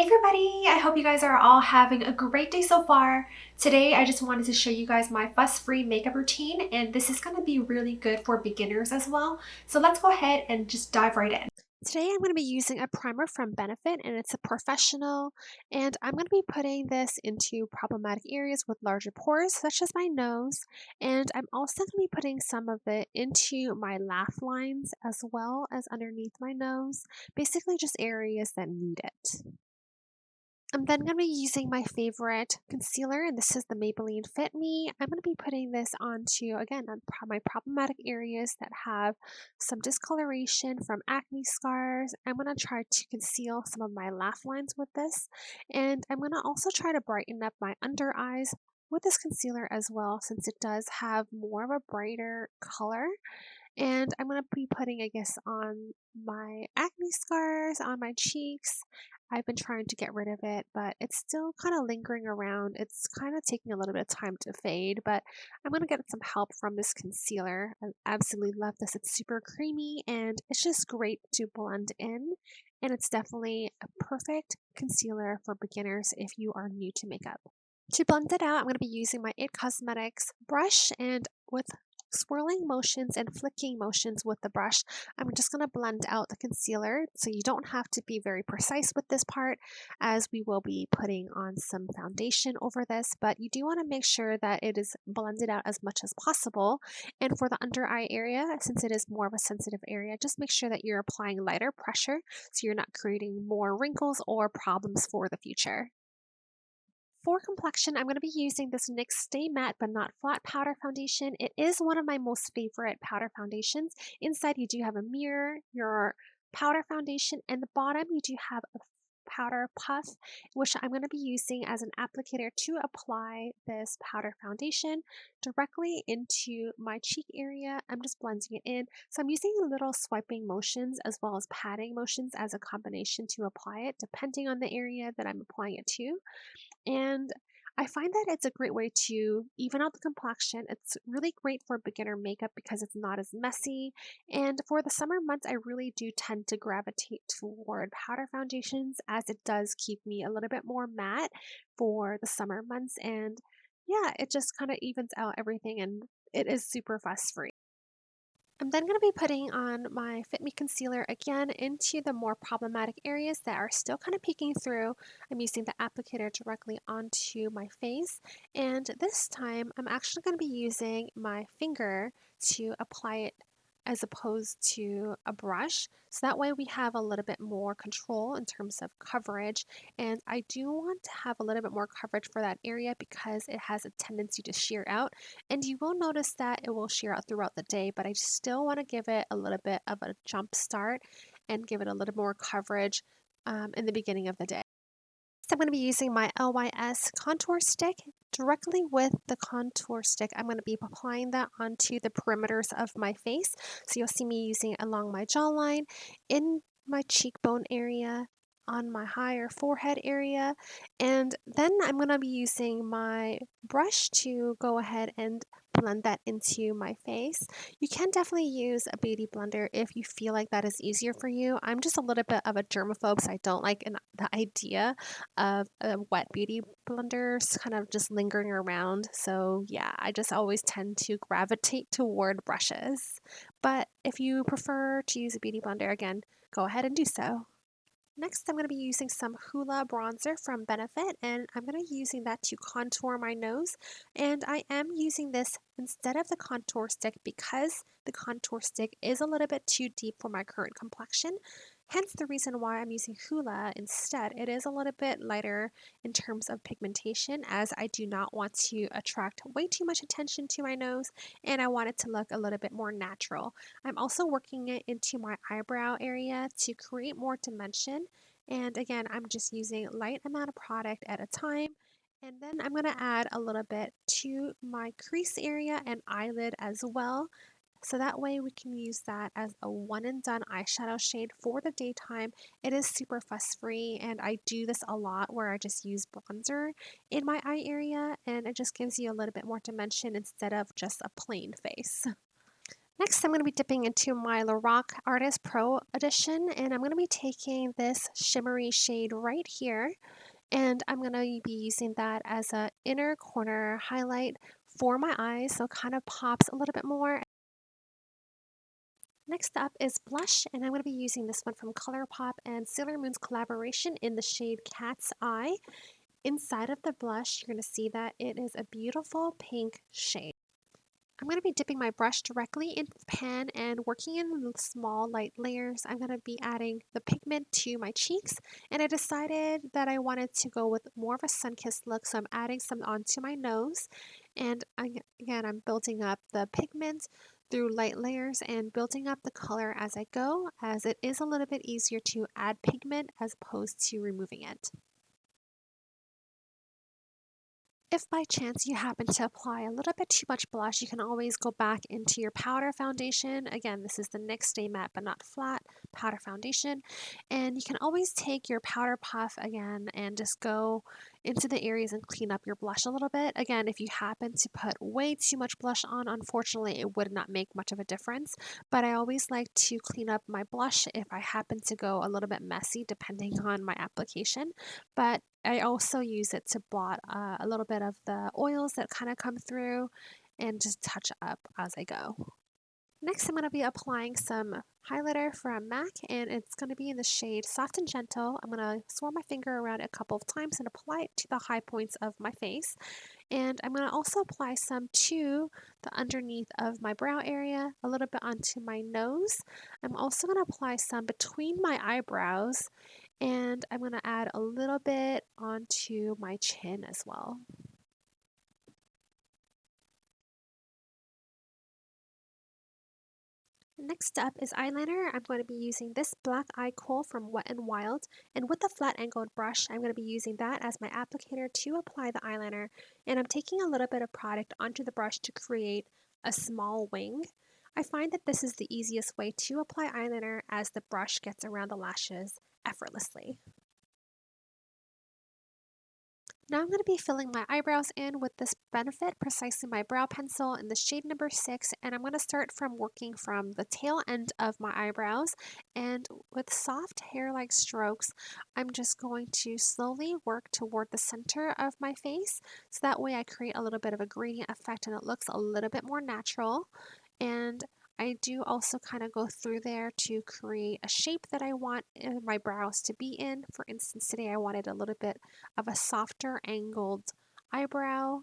Hey everybody! I hope you guys are all having a great day so far. Today I just wanted to show you guys my fuss-free makeup routine, and this is going to be really good for beginners as well. So let's go ahead and just dive right in. Today I'm going to be using a primer from Benefit, and it's a professional, and I'm going to be putting this into problematic areas with larger pores such as my nose, and I'm also going to be putting some of it into my laugh lines as well as underneath my nose, basically just areas that need it. I'm then going to be using my favorite concealer, and this is the Maybelline Fit Me. I'm going to be putting this onto, again, on my problematic areas that have some discoloration from acne scars. I'm going to try to conceal some of my laugh lines with this, and I'm going to also try to brighten up my under eyes with this concealer as well, since it does have more of a brighter color. And I'm going to be putting, I guess, on my acne scars, on my cheeks. I've been trying to get rid of it, but it's still kind of lingering around. It's kind of taking a little bit of time to fade, but I'm going to get some help from this concealer. I absolutely love this. It's super creamy and it's just great to blend in. And it's definitely a perfect concealer for beginners if you are new to makeup. To blend it out, I'm going to be using my It Cosmetics brush, and with swirling motions and flicking motions with the brush, I'm just going to blend out the concealer. So you don't have to be very precise with this part, as we will be putting on some foundation over this, but you do want to make sure that it is blended out as much as possible. And for the under eye area, since it is more of a sensitive area, just make sure that you're applying lighter pressure so you're not creating more wrinkles or problems for the future. For complexion, I'm going to be using this NYX Stay Matte But Not Flat powder foundation. It is one of my most favorite powder foundations. Inside you do have a mirror, your powder foundation, and the bottom you do have a powder puff, which I'm going to be using as an applicator to apply this powder foundation directly into my cheek area. I'm just blending it in. So I'm using little swiping motions as well as patting motions as a combination to apply it, depending on the area that I'm applying it to. And I find that it's a great way to even out the complexion. It's really great for beginner makeup because it's not as messy. And for the summer months, I really do tend to gravitate toward powder foundations, as it does keep me a little bit more matte for the summer months. And yeah, it just kind of evens out everything, and it is super fuss free. I'm then going to be putting on my Fit Me concealer again into the more problematic areas that are still kind of peeking through. I'm using the applicator directly onto my face, and this time I'm actually going to be using my finger to apply it as opposed to a brush. So that way we have a little bit more control in terms of coverage. And I do want to have a little bit more coverage for that area because it has a tendency to shear out. And you will notice that it will shear out throughout the day, but I still want to give it a little bit of a jump start and give it a little more coverage in the beginning of the day. So I'm going to be using my LYS contour stick. Directly with the contour stick, I'm going to be applying that onto the perimeters of my face. So you'll see me using it along my jawline, in my cheekbone area, on my higher forehead area, and then I'm going to be using my brush to go ahead and blend that into my face. You can definitely use a beauty blender if you feel like that is easier for you. I'm just a little bit of a germaphobe, so I don't like the idea of wet beauty blenders kind of just lingering around. So yeah, I just always tend to gravitate toward brushes. But if you prefer to use a beauty blender, again, go ahead and do so. Next, I'm going to be using some Hoola bronzer from Benefit, and I'm going to be using that to contour my nose. And I am using this instead of the contour stick because the contour stick is a little bit too deep for my current complexion. Hence the reason why I'm using Hoola instead. It is a little bit lighter in terms of pigmentation, as I do not want to attract way too much attention to my nose, and I want it to look a little bit more natural. I'm also working it into my eyebrow area to create more dimension. And again, I'm just using a light amount of product at a time. And then I'm going to add a little bit to my crease area and eyelid as well. So that way we can use that as a one and done eyeshadow shade for the daytime. It is super fuss free, and I do this a lot where I just use bronzer in my eye area, and it just gives you a little bit more dimension instead of just a plain face. Next, I'm going to be dipping into my Lorac Artist Pro Edition, and I'm going to be taking this shimmery shade right here, and I'm going to be using that as an inner corner highlight for my eyes, so it kind of pops a little bit more. Next up is blush, and I'm going to be using this one from ColourPop and Sailor Moon's collaboration in the shade Cat's Eye. Inside of the blush, you're going to see that it is a beautiful pink shade. I'm going to be dipping my brush directly into the pan and working in small light layers. I'm going to be adding the pigment to my cheeks, and I decided that I wanted to go with more of a sun-kissed look, so I'm adding some onto my nose. And again, I'm building up the pigment through light layers and building up the color as I go, as it is a little bit easier to add pigment as opposed to removing it. If by chance you happen to apply a little bit too much blush, you can always go back into your powder foundation. Again, this is the NYX Stay Matte But Not Flat powder foundation. And you can always take your powder puff again and just go into the areas and clean up your blush a little bit. Again, if you happen to put way too much blush on, unfortunately, it would not make much of a difference. But I always like to clean up my blush if I happen to go a little bit messy depending on my application. But I also use it to blot a little bit of the oils that kind of come through and just touch up as I go. Next, I'm going to be applying some highlighter from MAC, and it's going to be in the shade Soft and Gentle. I'm going to swirl my finger around it a couple of times and apply it to the high points of my face. And I'm going to also apply some to the underneath of my brow area, a little bit onto my nose. I'm also going to apply some between my eyebrows, and I'm going to add a little bit onto my chin as well. Next up is eyeliner. I'm going to be using this black eye kohl from Wet n Wild, and with the flat angled brush, I'm going to be using that as my applicator to apply the eyeliner, and I'm taking a little bit of product onto the brush to create a small wing. I find that this is the easiest way to apply eyeliner as the brush gets around the lashes effortlessly. Now I'm going to be filling my eyebrows in with this Benefit Precisely My Brow Pencil in the shade number 6, and I'm going to start from working from the tail end of my eyebrows, and with soft hair-like strokes, I'm just going to slowly work toward the center of my face, so that way I create a little bit of a gradient effect and it looks a little bit more natural. And I do also kind of go through there to create a shape that I want my brows to be in. For instance, today I wanted a little bit of a softer angled eyebrow.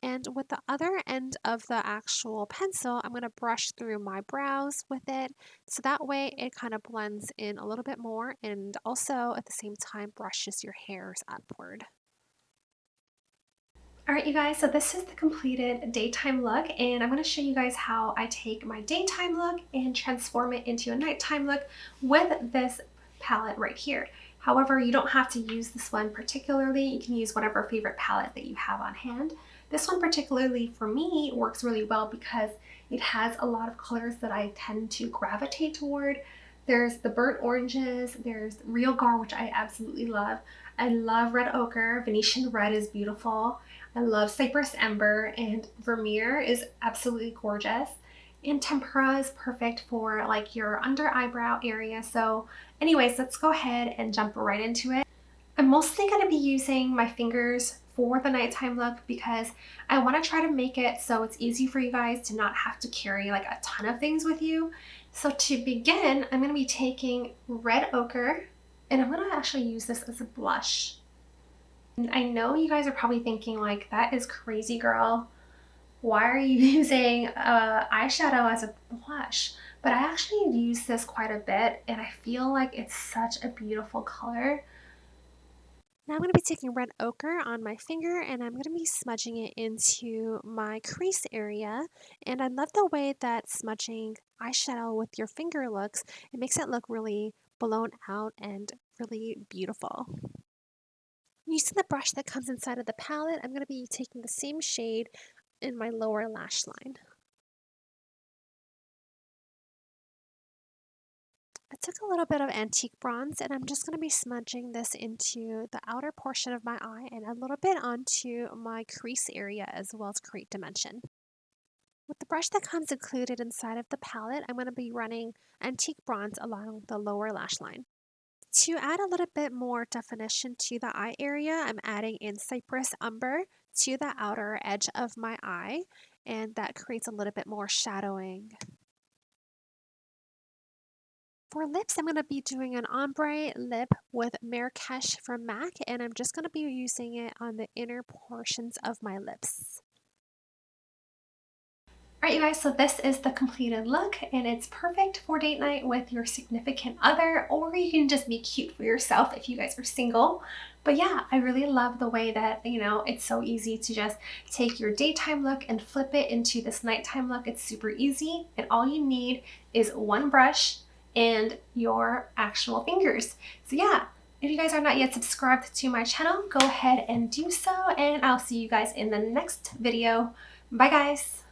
And with the other end of the actual pencil, I'm going to brush through my brows with it. So that way it kind of blends in a little bit more and also at the same time brushes your hairs upward. Alright you guys, so this is the completed daytime look, and I'm going to show you guys how I take my daytime look and transform it into a nighttime look with this palette right here. However, you don't have to use this one particularly. You can use whatever favorite palette that you have on hand. This one particularly for me works really well because it has a lot of colors that I tend to gravitate toward. There's the burnt oranges, there's real gar, which I absolutely love. I love red ochre, Venetian red is beautiful. I love Cypress Ember, and Vermeer is absolutely gorgeous. And Tempera is perfect for like your under eyebrow area. So anyways, let's go ahead and jump right into it. I'm mostly going to be using my fingers for the nighttime look because I want to try to make it so it's easy for you guys to not have to carry like a ton of things with you. So to begin, I'm going to be taking red ochre, and I'm going to actually use this as a blush. I know you guys are probably thinking like, that is crazy, girl. Why are you using eyeshadow as a blush? But I actually use this quite a bit and I feel like it's such a beautiful color. Now I'm going to be taking red ochre on my finger and I'm going to be smudging it into my crease area. And I love the way that smudging eyeshadow with your finger looks. It makes it look really blown out and really beautiful. Using the brush that comes inside of the palette, I'm going to be taking the same shade in my lower lash line. I took a little bit of antique bronze and I'm just going to be smudging this into the outer portion of my eye and a little bit onto my crease area as well to create dimension. With the brush that comes included inside of the palette, I'm going to be running Antique Bronze along the lower lash line. To add a little bit more definition to the eye area, I'm adding in Cypress Umber to the outer edge of my eye, and that creates a little bit more shadowing. For lips, I'm going to be doing an ombre lip with Marrakesh from MAC, and I'm just going to be using it on the inner portions of my lips. Alright you guys, so this is the completed look and it's perfect for date night with your significant other, or you can just be cute for yourself if you guys are single. But yeah, I really love the way that, it's so easy to just take your daytime look and flip it into this nighttime look. It's super easy and all you need is one brush and your actual fingers. So yeah, if you guys are not yet subscribed to my channel, go ahead and do so, and I'll see you guys in the next video. Bye guys!